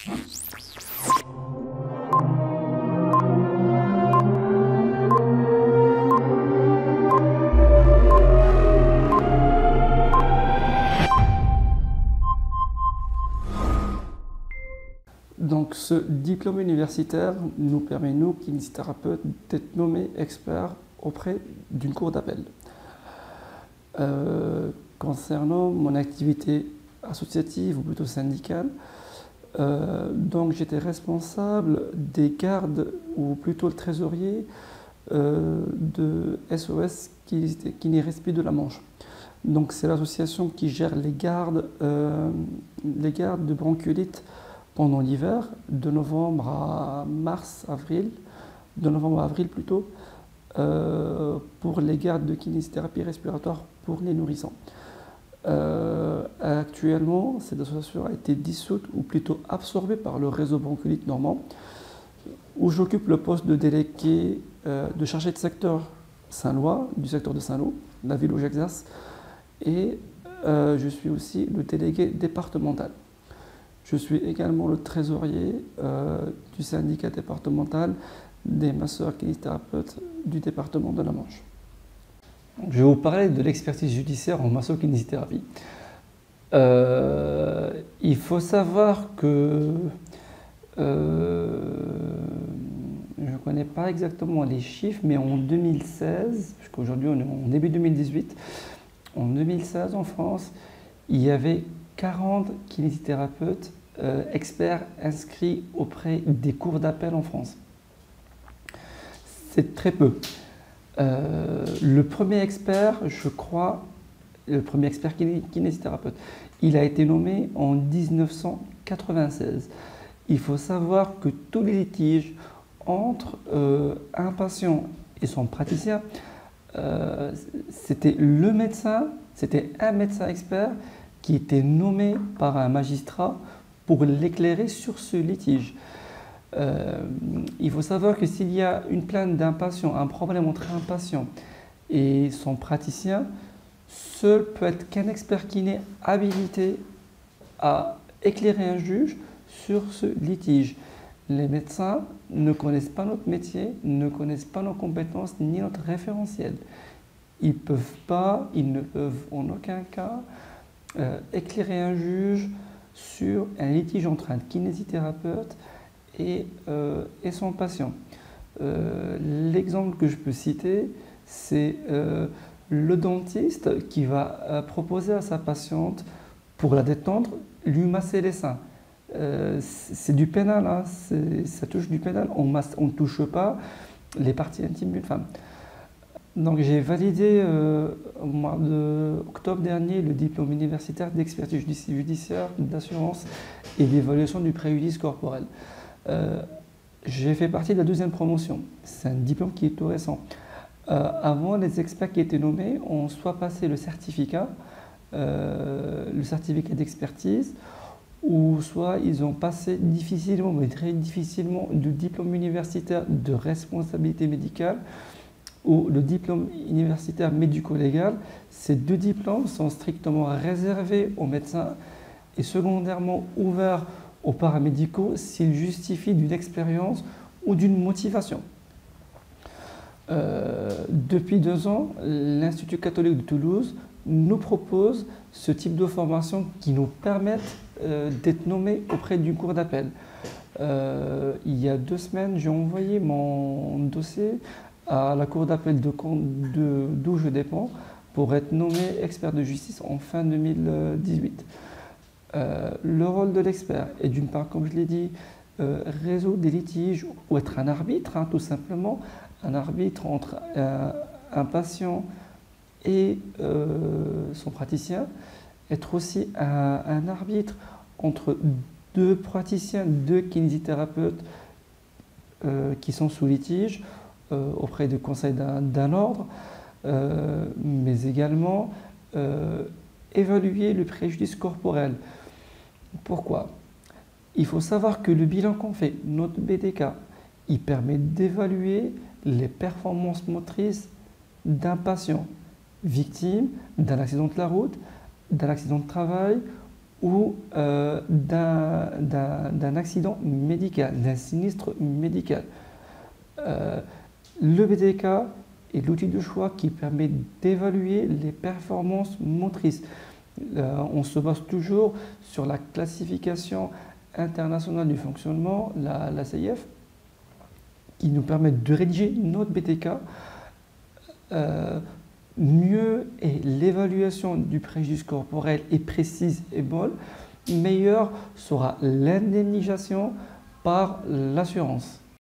Donc ce diplôme universitaire nous permet, nous, kinésithérapeutes, d'être nommés experts auprès d'une cour d'appel. Concernant mon activité associative ou plutôt syndicale, donc j'étais responsable des gardes ou plutôt le trésorier de SOS Kiné-Respi de la Manche. Donc c'est l'association qui gère les gardes de bronchiolite pendant l'hiver, de novembre à mars, avril, de novembre à avril plutôt, pour les gardes de kinésithérapie respiratoire pour les nourrissons. Actuellement, cette association a été dissoute ou plutôt absorbée par le réseau bronchiolite normand, où j'occupe le poste de délégué de chargé de secteur Saint-Lois, du secteur de Saint-Lô, la ville où j'exerce, et je suis aussi le délégué départemental. Je suis également le trésorier du syndicat départemental des masseurs kinésithérapeutes du département de la Manche. Je vais vous parler de l'expertise judiciaire en masso-kinésithérapie. Il faut savoir que je ne connais pas exactement les chiffres, mais en 2016, puisqu'aujourd'hui on est en début 2018, en 2016 en France, il y avait 40 kinésithérapeutes experts inscrits auprès des cours d'appel en France. C'est très peu. Le premier expert, je crois, le premier expert kinésithérapeute, il a été nommé en 1996. Il faut savoir que tous les litiges entre un patient et son praticien, c'était le médecin, c'était un médecin expert qui était nommé par un magistrat pour l'éclairer sur ce litige. Il faut savoir que s'il y a une plainte d'un patient, un problème entre un patient et son praticien, seul peut être qu'un expert kiné habilité à éclairer un juge sur ce litige. Les médecins ne connaissent pas notre métier, ne connaissent pas nos compétences ni notre référentiel. Ils ne peuvent en aucun cas éclairer un juge sur un litige entre un kinésithérapeute et son patient. L'exemple que je peux citer, c'est le dentiste qui va proposer à sa patiente, pour la détendre, lui masser les seins. C'est du pénal, hein, ça touche du pénal, on ne touche pas les parties intimes d'une femme. Donc j'ai validé au mois d'octobre dernier le diplôme universitaire d'expertise judiciaire, d'assurance et d'évaluation du préjudice corporel. J'ai fait partie de la deuxième promotion. C'est un diplôme qui est tout récent. Avant, les experts qui étaient nommés ont soit passé le certificat d'expertise, ou soit ils ont passé difficilement, mais très difficilement, le diplôme universitaire de responsabilité médicale ou le diplôme universitaire médico-légal. Ces deux diplômes sont strictement réservés aux médecins et secondairement ouverts aux paramédicaux s'ils justifient d'une expérience ou d'une motivation. Depuis 2 ans, l'Institut catholique de Toulouse nous propose ce type de formation qui nous permettent d'être nommés auprès d'une cour d'appel. Il y a 2 semaines, j'ai envoyé mon dossier à la cour d'appel d'où je dépends pour être nommé expert de justice en fin 2018. Le rôle de l'expert est d'une part, comme je l'ai dit, résoudre des litiges ou être un arbitre, hein, tout simplement, un arbitre entre un patient et son praticien, être aussi un arbitre entre 2 praticiens, 2 kinésithérapeutes qui sont sous litige auprès du conseil d'un ordre, mais également évaluer le préjudice corporel. Pourquoi? Il faut savoir que le bilan qu'on fait, notre BDK, il permet d'évaluer les performances motrices d'un patient victime d'un accident de la route, d'un accident de travail ou d'un accident médical, d'un sinistre médical. Le BTK est l'outil de choix qui permet d'évaluer les performances motrices. On se base toujours sur la classification internationale du fonctionnement, la CIF, qui nous permet de rédiger notre BTK. Mieux est l'évaluation du préjudice corporel est précise et bonne, meilleure sera l'indemnisation par l'assurance.